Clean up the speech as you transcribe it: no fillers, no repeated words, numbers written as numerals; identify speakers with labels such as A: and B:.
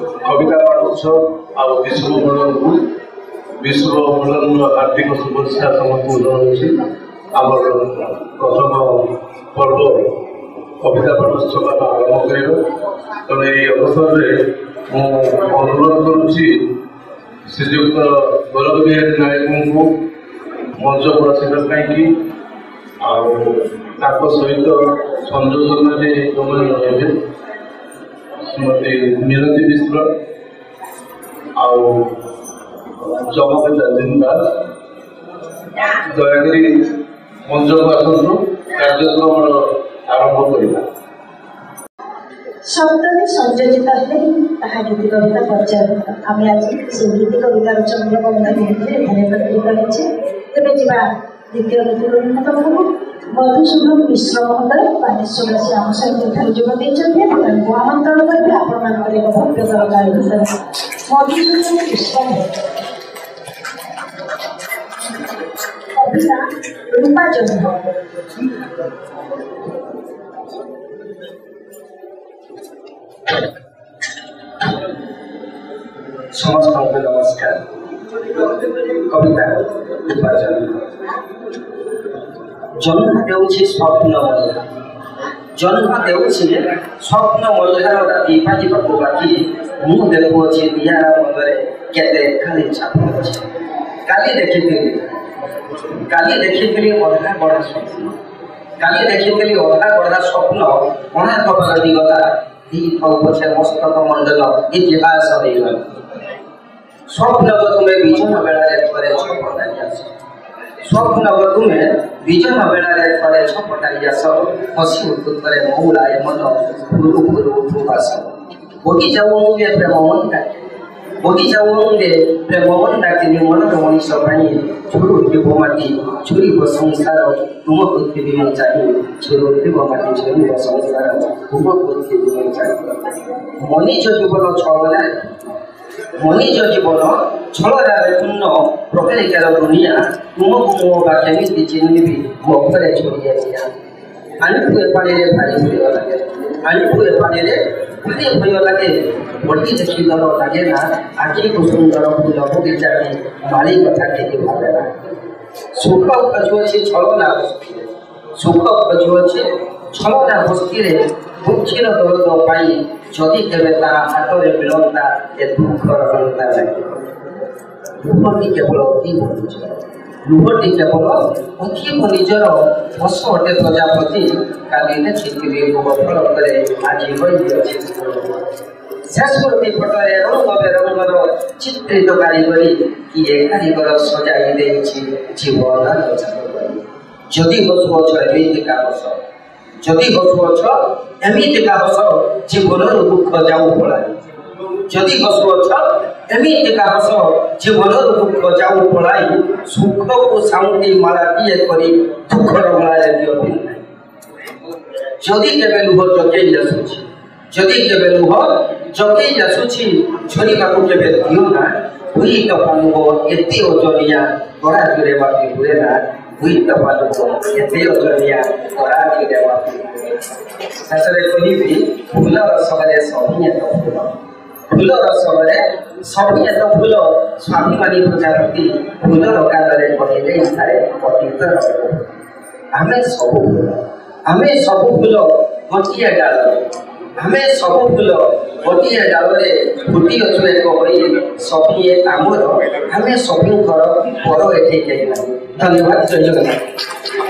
A: कविता पाठ उत्सव आ विश्व मिलन हार्दिक शुभेच्छा समस्त जनाऊँ। आम प्रथम पर्व कविता पाठ उत्सव आरम्भ कर तेणु ये अवसर में अनुरोध करुच्ची श्रीजुक्त गौरव बिहारी नायक को मंच को आसवा कहीं सहित संयोजन जो मैंने रहे श्रीमती मिनती मिश्र जगपेता दिन दास दयाकोरी मंच को आसतु कार्यक्रम आरंभ करवा।
B: शब्द संयोजित हेले गीत कविता पर्याय आम आज से गीत कवितार चंद्रबंधा गीत तेज जा द्वितीय गीत मधुसूदन मिश्र महोदय बालेश्वरवासी आम सहित जोग देते आमंत्रण करेंगे आपण भव्यतर आयोजन मधुसूदन मिश्र कविता रूपा जन्म।
C: समस्त नमस्कार। कविता रूपा जन्म जन्म देउछि स्वप्न मल्हार जन्म देउछि स्वप्न मल्हार राति पाजिबाकु बाकी मु देखुछि दिया मन्दरे केते खाली छाप अछि। काली देखिथिली अधा बड़ा स्वप्न काली देखिथिली अधा बड़ा स्वप्न अणा कपाल दिगला दी थाउ पछे मस्तक मंडल इतिहास होइगल। स्वप्न तुम्हें विजन बेला रे छपटाई आस स्वप्न तुम्हें विजन बेला रे छपटाई आस हसी उठुरे मौलाए मन फुरु फुरु उठुआस बगीचाऊ मुझे प्रेम मन डाके बगीचाऊ मुझे प्रेम मन डाके मन मनीष भाई छुरु टीप माटी छुरी संसार तुम पृथ्वी में चाहिए छुरु टीप माटी छुरी संसार तुम पृथ्वी में चाहिए। मनीष जीवन छला मनीष जीवन छलरारे पूर्ण प्रहेलिकार दुनिया तुमको मो बाकेमी चिन्हबी मो घरे छोड़ी आसिया आनिपु एपाड़ी भारी भय लगे आनिपु एपाड़ी भारी भय लगे बड़ी देखी डर लगे ना आखि को सुंदर फूल बगीचा की माली कथा के भावेला सुख खोजुअछि छलना सुख खोजुअछि छलना बस्ती दुखीर दर्द पाई जदि केवे तार हाथ में मिलता ए दुखर अंता लगे लुहटी केवल अति लुहटी केवल अति निजर हस अटे प्रजापति काली लेखिथिले फल करे आज होइछि शेषवर्ती पटरे रंग बेरंगर चित्रित कारीगरी किए कारीगर सजाई देछि जीवन जदि हसुअछ एमितिका हस जदि हसुअछ एमितिका हस जीवन दुख जाऊ पड़ाई जदि हसुअछ एमितिका हस जीवन दुख जाऊ पड़ाई सुख को साउंडी माला किए करी दुखर माला दियो बिना जदि केबे लुह जगेई आसुछि जदि केबे लुह जगेई आसुछि झरिका को केबे दियो ना हुई तपानुको एते ओजनिया गड़ा जुरे बाकी हुए ना हुई तपानुको एते ओजनिया गड़ा जुरे बाकी ससरे कोनी फूल रसरे सभिए तो फूल रसरे सभिए तो फूल स्वाभिमानी प्रजापति फूल रकारे कहिले थाए पतित आमे सब फूल गोटिए डाल आमे सब फूल गोटिए डाल फुटी अच्छु एक सभिए आमर आमे सभी पर एठे धन्यवाद जय जगन्नाथ।